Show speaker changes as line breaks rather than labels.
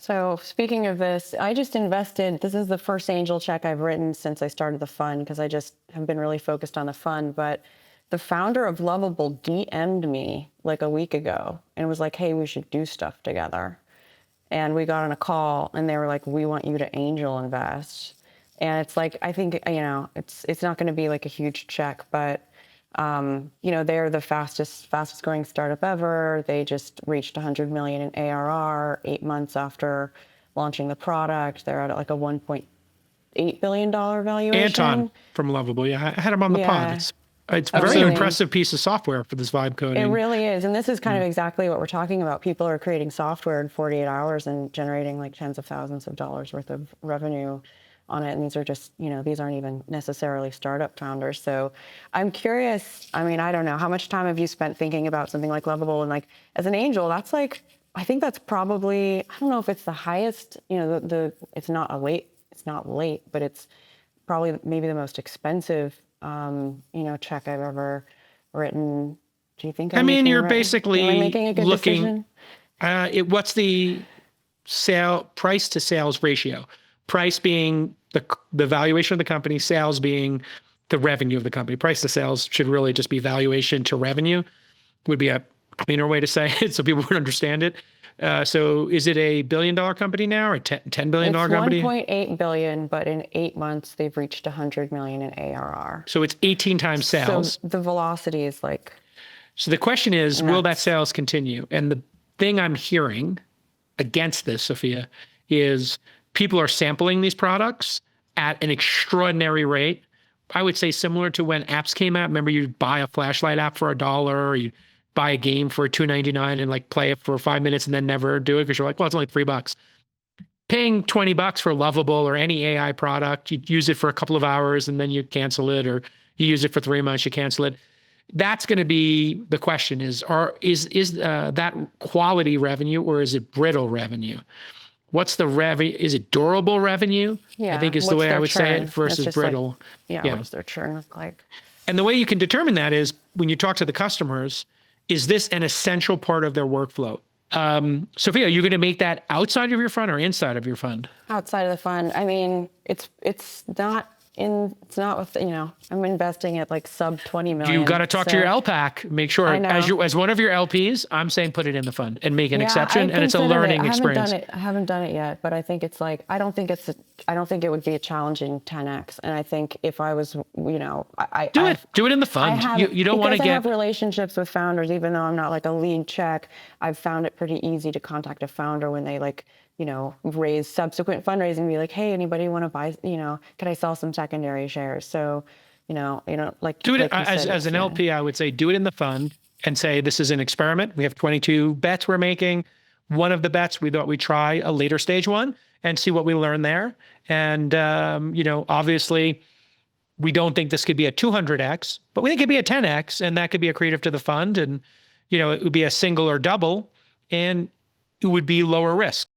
So speaking of this, I just invested, this is the first angel check I've written since I started the fund because I just have been really focused on the fund. But the founder of Lovable DM'd me like a week ago and was like, hey, we should do stuff together. And we got on a call and they were like, we want you to angel invest. And it's like, I think, it's not going to be like a huge check, but they're the fastest growing startup ever. They just reached 100 million in ARR 8 months after launching the product. They're at like a $1.8 billion valuation.
Anton from Lovable. Yeah, I had him on the pod. It's a very impressive piece of software for this vibe coding.
It really is. And this is kind of exactly what we're talking about. People are creating software in 48 hours and generating like tens of thousands of dollars worth of revenue on it. And these are just, these aren't even necessarily startup founders. So I'm curious, I don't know, how much time have you spent thinking about something like Lovable? And like, as an angel, that's like, I think that's probably, I don't know if it's the highest, it's not late, but it's probably maybe the most expensive, check I've ever written. Do you think
you're basically
making a good
looking,
decision?
What's the price to sales ratio? Price being the valuation of the company, sales being the revenue of the company. Price to sales should really just be valuation to revenue, would be a cleaner way to say it so people would understand it. So is it $1 billion company now or $10 billion company?
It's 1.8 billion, but in 8 months, they've reached 100 million in ARR.
So it's 18 times sales.
So the velocity is like...
So the question is, will that sales continue? And the thing I'm hearing against this, Sophia, is people are sampling these products at an extraordinary rate. I would say similar to when apps came out. Remember, you'd buy a flashlight app for $1, or you buy a game for $2.99 and like play it for 5 minutes and then never do it because you're like, well, it's only $3. Paying $20 for Lovable or any AI product, you use it for a couple of hours and then you cancel it, or you use it for 3 months, you cancel it. That's going to be the question: is that quality revenue or is it brittle revenue? What's the revenue? Is it durable revenue?
Yeah.
I think is the way I would say it, versus brittle.
What does their churn look like?
And the way you can determine that is when you talk to the customers, is this an essential part of their workflow? Sophia, are you going to make that outside of your fund or inside of your fund?
Outside of the fund. It's not with, I'm investing at like sub 20 million.
You got to talk to your LPAC. Make sure as one of your LPs, I'm saying put it in the fund and make an exception. And it's a learning experience.
I haven't done it yet, but I think it's like, I don't think it would be a challenging 10x. And I think if I was, do
it in the fund. You don't want to
I have relationships with founders, even though I'm not like a lead check. I've found it pretty easy to contact a founder when they raise subsequent fundraising and be like, hey, anybody want to buy, could I sell some secondary shares? So, do
it as an LP, I would say, do it in the fund and say, this is an experiment. We have 22 bets we're making. One of the bets, we thought we'd try a later stage one and see what we learn there. And, obviously we don't think this could be a 200x, but we think it could be a 10x, and that could be accretive to the fund. And, it would be a single or double, and it would be lower risk.